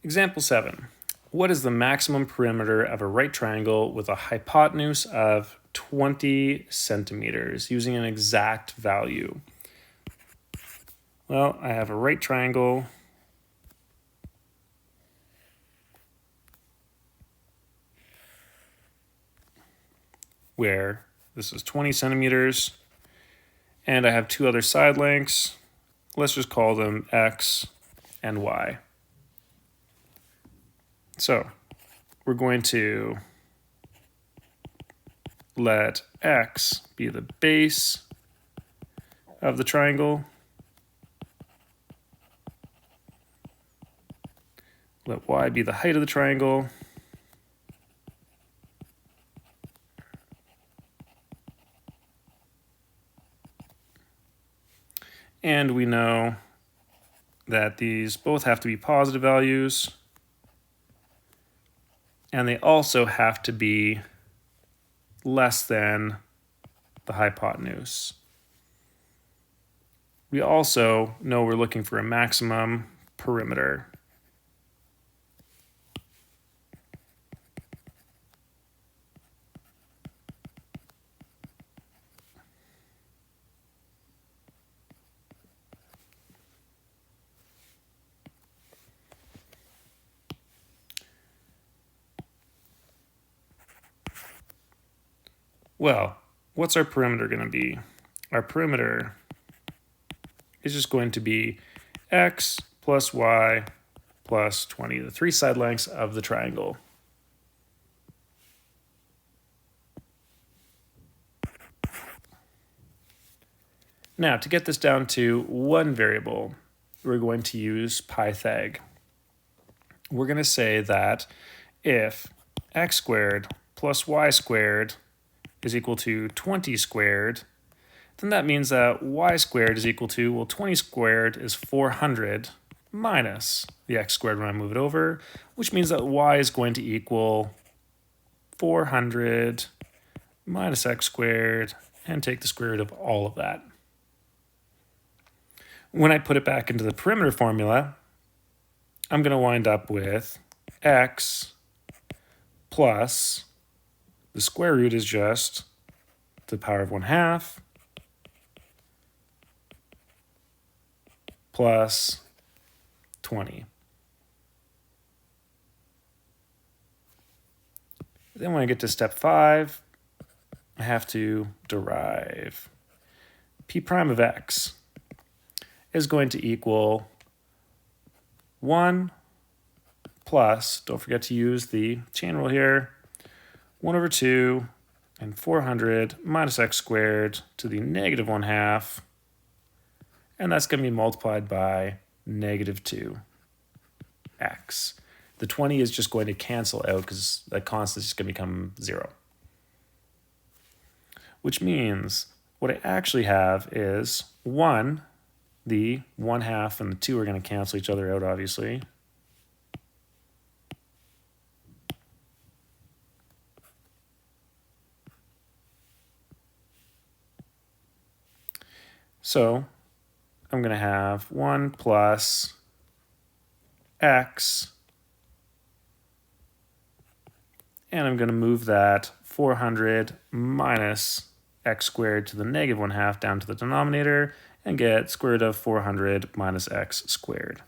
Example 7. What is the maximum perimeter of a right triangle with a hypotenuse of 20 centimeters using an exact value? Well, I have a right triangle where this is 20 centimeters, and I have two other side lengths. Let's just call them X and Y. So we're going to let X be the base of the triangle. Let Y be the height of the triangle. And we know that these both have to be positive values. And they also have to be less than the hypotenuse. We also know we're looking for a maximum perimeter. Well, what's our perimeter going to be? Our perimeter is just going to be X plus Y plus 20, the three side lengths of the triangle. Now, to get this down to one variable, we're going to use Pythag. We're going to say that if x squared plus y squared is equal to 20 squared, then that means that y squared is equal to, well, 20 squared is 400 minus the x squared when I move it over, which means that y is going to equal 400 minus x squared, and take the square root of all of that. When I put it back into the perimeter formula, I'm going to wind up with x plus the square root is just the power of 1/2 plus 20. Then when I get to step 5, I have to derive p prime of x is going to equal 1 plus, don't forget to use the chain rule here, 1 over 2 and 400 minus x squared to the negative 1/2, and that's going to be multiplied by negative 2x. The 20 is just going to cancel out because that constant is just going to become 0. Which means what I actually have is 1, the 1/2 and the 2 are going to cancel each other out, obviously. So I'm going to have 1 plus x, and I'm going to move that 400 minus x squared to the negative 1/2 down to the denominator and get square root of 400 minus x squared.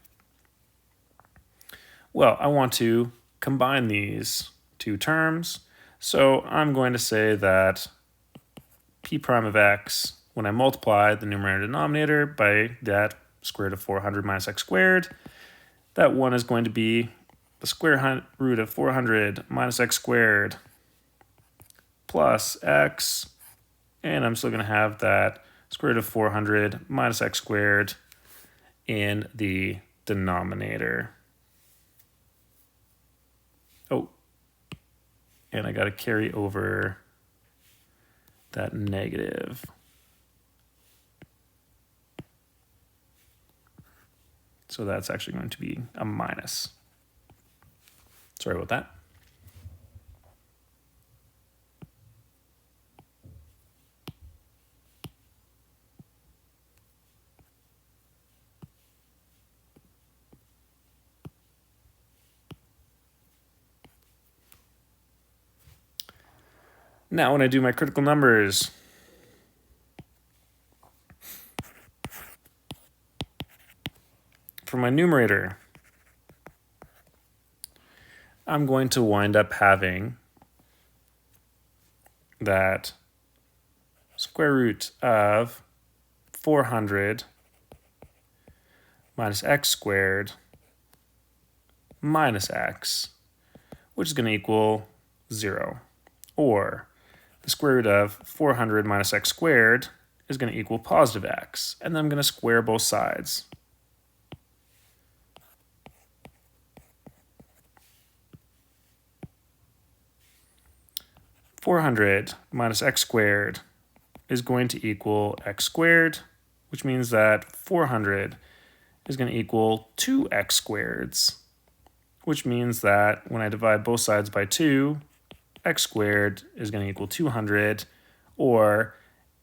Well, I want to combine these two terms, so I'm going to say that p prime of x, when I multiply the numerator and denominator by that square root of 400 minus x squared, that 1 is going to be the square root of 400 minus x squared plus x, and I'm still going to have that square root of 400 minus x squared in the denominator. Oh, and I got to carry over that negative. So that's actually going to be a minus. Sorry about that. Now when I do my critical numbers, for my numerator, I'm going to wind up having that square root of 400 minus x squared minus x, which is going to equal 0. Or the square root of 400 minus x squared is going to equal positive x. And then I'm going to square both sides. (400 minus x squared is going to equal x squared, which means that 400 is going to equal 2x squareds, which means that when I divide both sides by 2, x squared is going to equal 200, or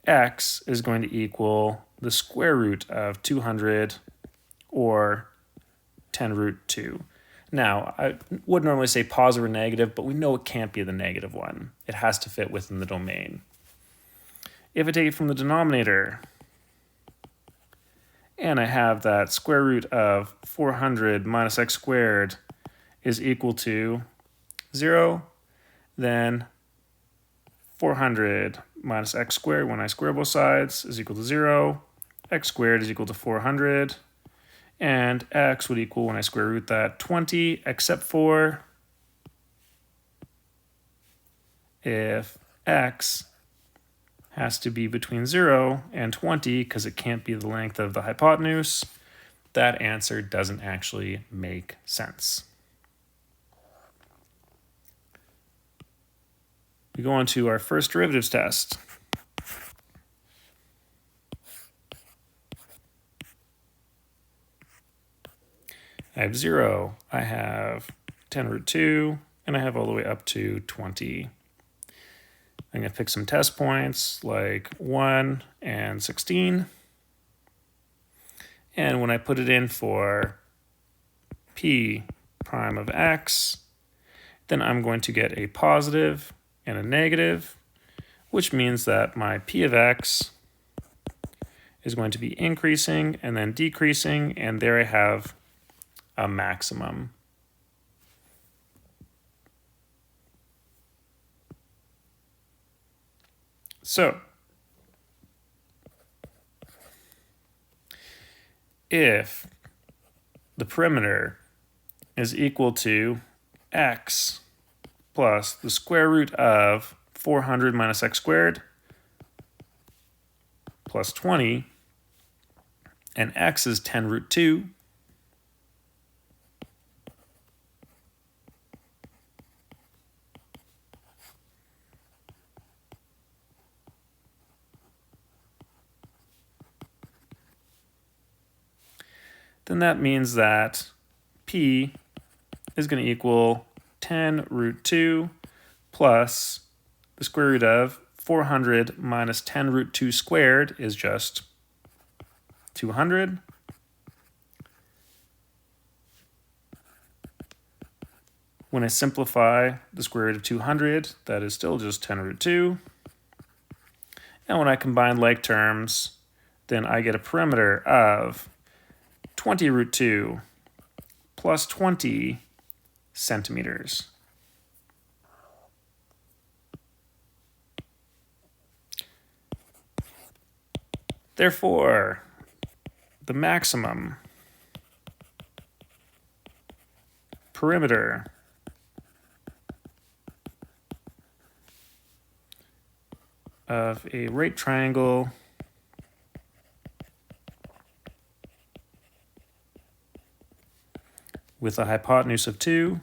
x is going to equal the square root of 200, or 10 root 2. Now, I would normally say positive or negative, but we know it can't be the negative one. It has to fit within the domain. If I take it from the denominator, and I have that square root of 400 minus x squared is equal to 0, then 400 minus x squared, when I square both sides, is equal to 0. X squared is equal to 400. And x would equal, when I square root that, 20, except for if x has to be between 0 and 20, because it can't be the length of the hypotenuse, that answer doesn't actually make sense. We go on to our first derivatives test. I have 0, I have 10 root 2, and I have all the way up to 20. I'm going to pick some test points like 1 and 16. And when I put it in for p prime of x, then I'm going to get a positive and a negative, which means that my p of x is going to be increasing and then decreasing, and there I have a maximum. So, if the perimeter is equal to x plus the square root of 400 minus x squared plus 20, and x is 10 root 2, then that means that p is going to equal 10 root 2 plus the square root of 400 minus 10 root 2 squared is just 200. When I simplify the square root of 200, that is still just 10 root 2. And when I combine like terms, then I get a perimeter of 20 root 2 plus 20 centimeters. Therefore, the maximum perimeter of a right triangle with a hypotenuse of 2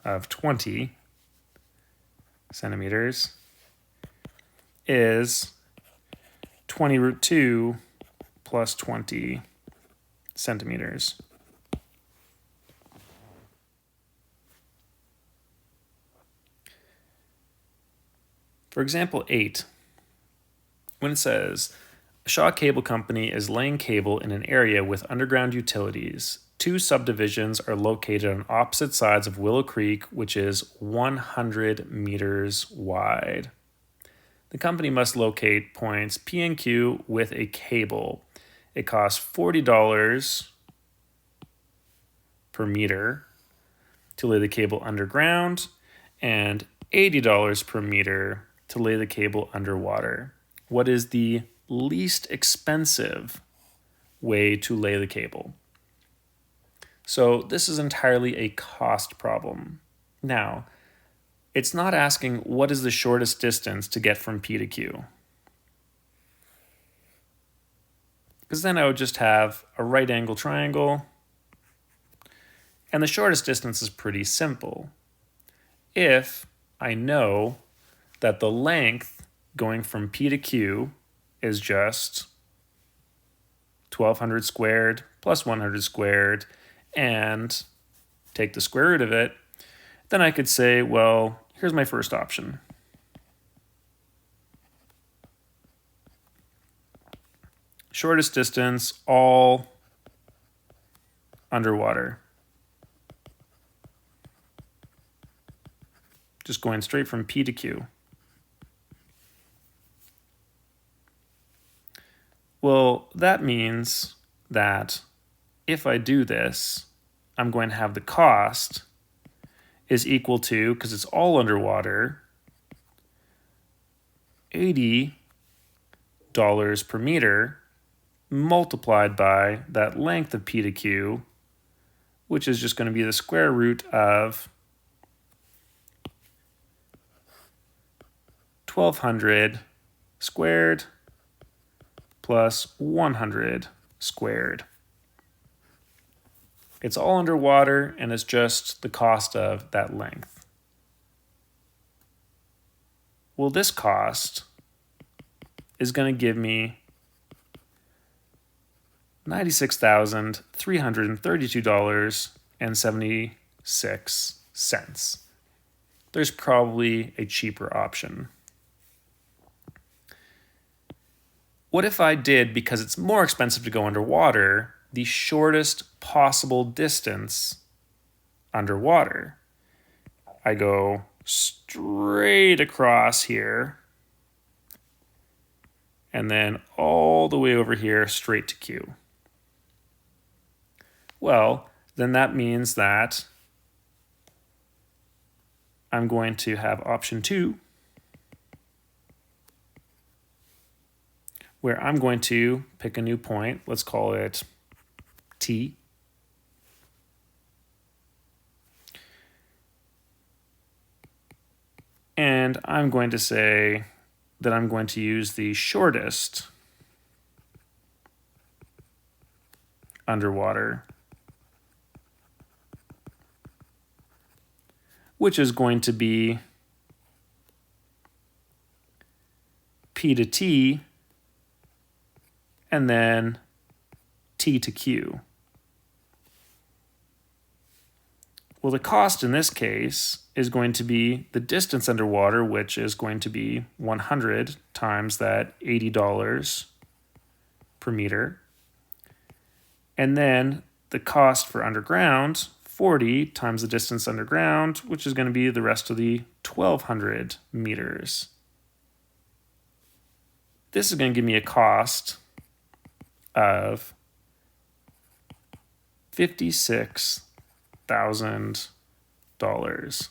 of 20 centimeters is 20 root 2 plus 20 centimeters. For example 8, when it says A Shaw Cable Company is laying cable in an area with underground utilities. Two subdivisions are located on opposite sides of Willow Creek, which is 100 meters wide. The company must locate points P and Q with a cable. It costs $40 per meter to lay the cable underground and $80 per meter to lay the cable underwater. What is the least expensive way to lay the cable? So this is entirely a cost problem. Now, it's not asking what is the shortest distance to get from P to Q. Because then I would just have a right angle triangle, and the shortest distance is pretty simple. If I know that the length going from P to Q is just 1200 squared plus 100 squared, and take the square root of it, then I could say, well, here's my first option. Shortest distance, all underwater. Just going straight from P to Q. Well, that means that if I do this, I'm going to have the cost is equal to, because it's all underwater, $80 per meter multiplied by that length of P to Q, which is just going to be the square root of 1200 squared plus 100 squared. It's all underwater, and it's just the cost of that length. Well, this cost is going to give me $96,332.76. There's probably a cheaper option. What if I did, because it's more expensive to go underwater, the shortest possible distance underwater? I go straight across here, and then all the way over here straight to Q. Well, then that means that I'm going to have option 2, where I'm going to pick a new point. Let's call it T. And I'm going to say that I'm going to use the shortest underwater, which is going to be P to T and then T to Q. Well, the cost in this case is going to be the distance underwater, which is going to be 100 times that $80 per meter. And then the cost for underground, 40 times the distance underground, which is going to be the rest of the 1,200 meters. This is going to give me a cost of $56,000.